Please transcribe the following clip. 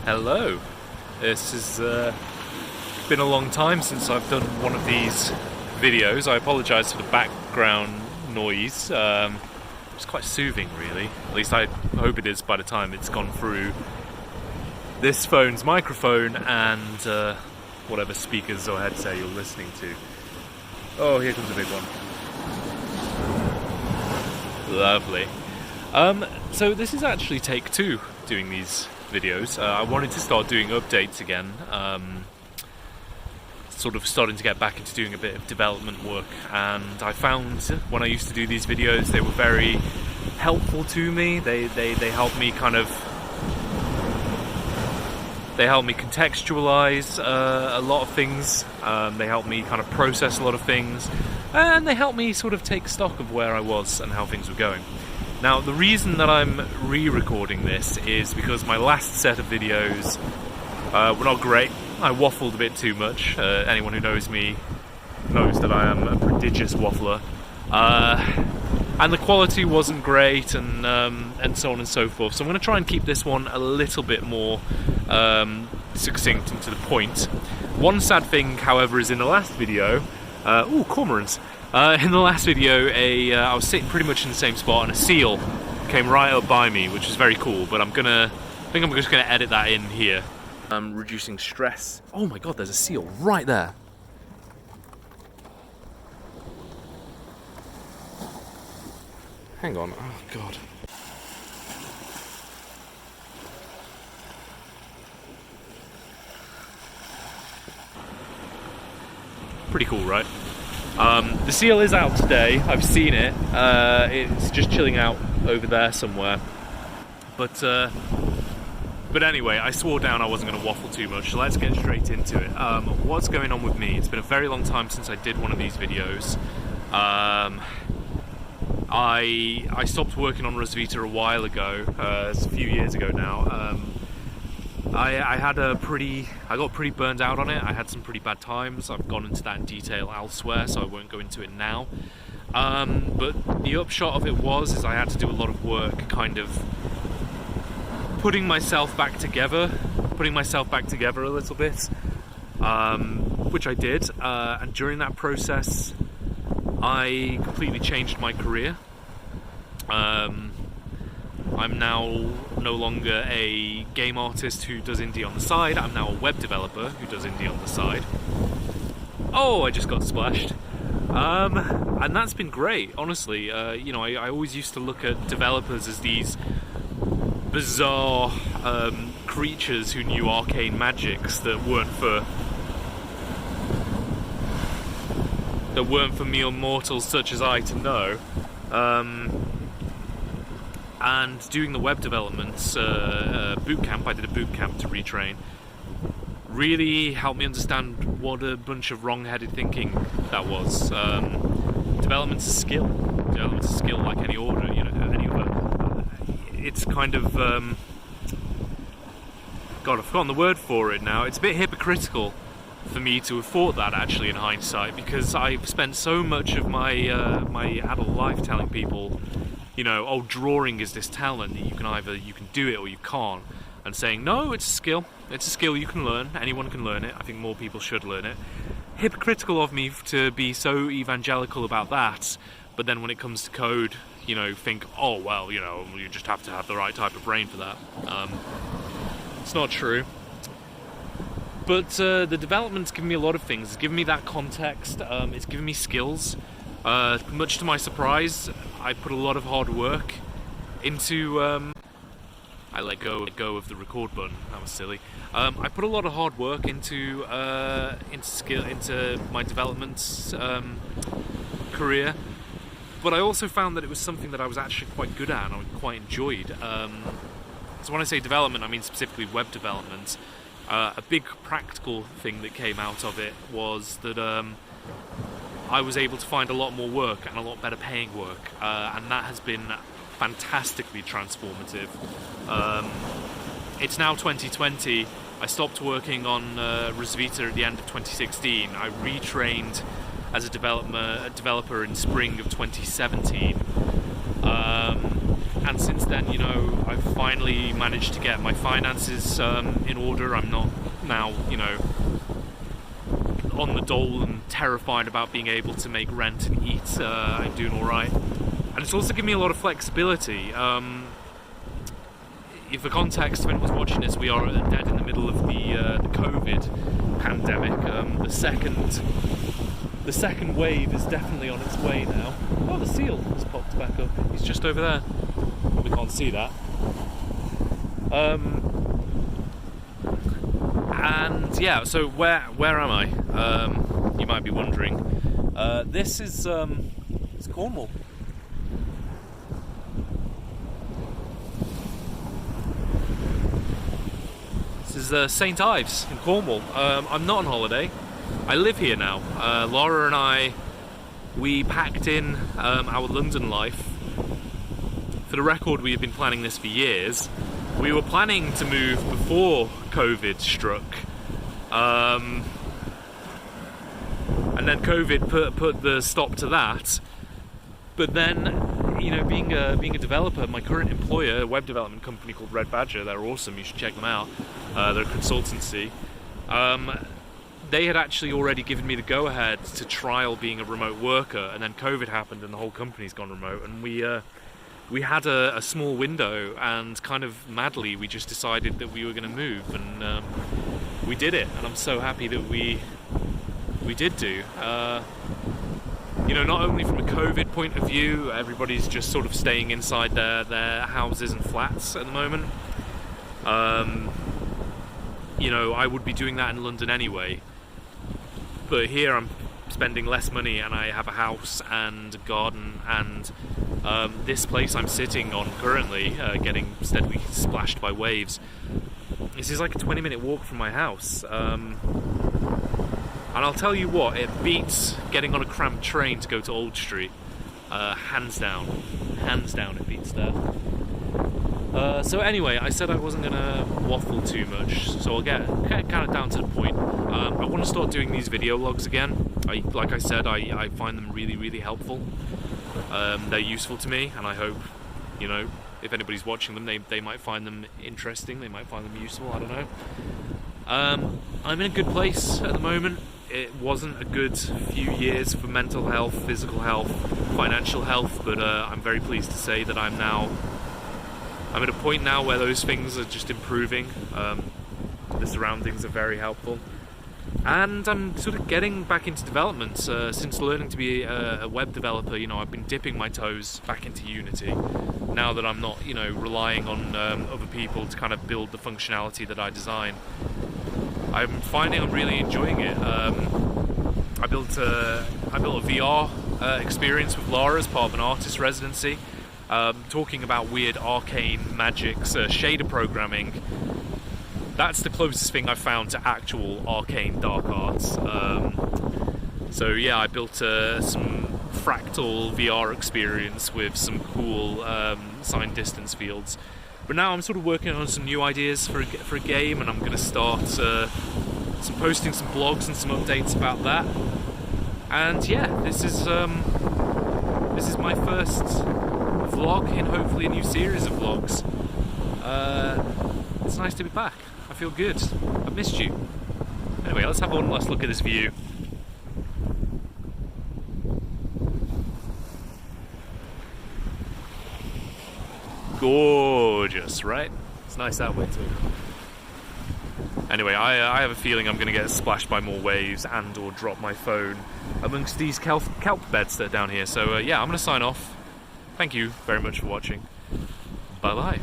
Hello. This has been a long time since I've done one of these videos. I apologise for the background noise. It's quite soothing, really. At least I hope it is by the time it's gone through this phone's microphone and whatever speakers or headset you're listening to. Oh, here comes a big one. Lovely. So this is actually take 2 doing these videos. I wanted to start doing updates again, sort of starting to get back into doing a bit of development work, and I found when I used to do these videos they were very helpful to me. They helped me they helped me contextualize a lot of things. They helped me kind of process a lot of things, and they helped me sort of take stock of where I was and how things were going. Now, the reason that I'm re-recording this is because my last set of videos were not great. I waffled a bit too much. Anyone who knows me knows that I am a prodigious waffler. And the quality wasn't great, and so on and so forth. So I'm going to try and keep this one a little bit more succinct and to the point. One sad thing, however, is in the last video... cormorants! In the last video, I was sitting pretty much in the same spot, and a seal came right up by me, which is very cool. But I think I'm just gonna edit that in here. I'm reducing stress. Oh my god, there's a seal right there. Hang on. Oh god. Pretty cool, right? The seal is out today. I've seen it. It's just chilling out over there somewhere. But anyway, I swore down I wasn't going to waffle too much, so let's get straight into it. What's going on with me? It's been a very long time since I did one of these videos. I stopped working on Rosvita a while ago. It's a few years ago now. I got pretty burned out on it. I had some pretty bad times. I've gone into that in detail elsewhere, so I won't go into it now. But the upshot of it is I had to do a lot of work kind of putting myself back together a little bit, which I did. And during that process, I completely changed my career. I'm now no longer a game artist who does indie on the side. I'm now a web developer who does indie on the side. Oh, I just got splashed. And that's been great, honestly. I always used to look at developers as these bizarre creatures who knew arcane magics that weren't for mere mortals such as I to know. And doing the web development boot camp, I did a boot camp to retrain, really helped me understand what a bunch of wrong-headed thinking that was. Development's a skill. Development's a skill like any order, any other. It's kind of... God, I've forgotten the word for it now. It's a bit hypocritical for me to have thought that, actually, in hindsight, because I've spent so much of my adult life telling people, drawing is this talent that you can do it or you can't, and saying, no, it's a skill. It's a skill you can learn. Anyone can learn it. I think more people should learn it. Hypocritical of me to be so evangelical about that, but then when it comes to code, think, oh, well, you just have to have the right type of brain for that. It's not true. But the development's given me a lot of things. It's given me that context. It's given me skills. Much to my surprise, I put a lot of hard work into... I let go of the record button. That was silly. I put a lot of hard work into my development career, but I also found that it was something that I was actually quite good at and I quite enjoyed. So when I say development, I mean specifically web development. A big practical thing that came out of it was that I was able to find a lot more work and a lot better paying work, and that has been fantastically transformative. It's now 2020. I stopped working on Rosvita at the end of 2016. I retrained as a developer in spring of 2017. and since then, you know, I've finally managed to get my finances in order. I'm not now, you know, on the dole and terrified about being able to make rent and eat. I'm doing all right, and it's also given me a lot of flexibility. For context, if anyone's watching this, we are dead in the middle of the COVID pandemic. The second wave is definitely on its way now. Oh, the seal has popped back up. He's just over there. We can't see that. And yeah, so where am I? You might be wondering. This is it's Cornwall. This is St Ives in Cornwall. I'm not on holiday. I live here now. Laura and I, we packed in our London life. For the record, we have been planning this for years. We were planning to move before COVID struck, and then COVID put the stop to that. But then, you know, being a developer, my current employer, a web development company called Red Badger, they're awesome. You should check them out. They're a consultancy. They had actually already given me the go-ahead to trial being a remote worker, and then COVID happened and the whole company's gone remote, and we had a small window, and kind of madly we just decided that we were going to move, and we did it, and I'm so happy that we did do. You know, not only from a COVID point of view, everybody's just sort of staying inside their houses and flats at the moment. You know, I would be doing that in London anyway, but here I'm spending less money, and I have a house and a garden, and this place I'm sitting on currently, getting steadily splashed by waves. This is like a 20-minute walk from my house, and I'll tell you what, it beats getting on a cramped train to go to Old Street. Hands down it beats that. So anyway, I said I wasn't going to waffle too much, so I'll get kind of down to the point. I want to start doing these video logs again. Like I said, I find them really, really helpful. They're useful to me, and I hope, you know, if anybody's watching them, they might find them interesting, they might find them useful, I don't know. I'm in a good place at the moment. It wasn't a good few years for mental health, physical health, financial health, but I'm very pleased to say that I'm at a point now where those things are just improving. The surroundings are very helpful, and I'm sort of getting back into development. Since learning to be a web developer, you know, I've been dipping my toes back into Unity. Now that I'm not, you know, relying on other people to kind of build the functionality that I design, I'm finding I'm really enjoying it. I built a VR experience with Laura as part of an artist residency, talking about weird arcane magics, shader programming. That's the closest thing I've found to actual arcane dark arts. So yeah, I built some fractal VR experience with some cool signed distance fields. But now I'm sort of working on some new ideas for a game, and I'm going to start posting some blogs and some updates about that. And yeah, this is my first vlog in hopefully a new series of vlogs. It's nice to be back. I feel good. I've missed you. Anyway, let's have one last look at this view. Gorgeous, right? It's nice that way too. Anyway, I have a feeling I'm going to get splashed by more waves and or drop my phone amongst these kelp beds that are down here. So yeah, I'm going to sign off. Thank you very much for watching. Bye bye.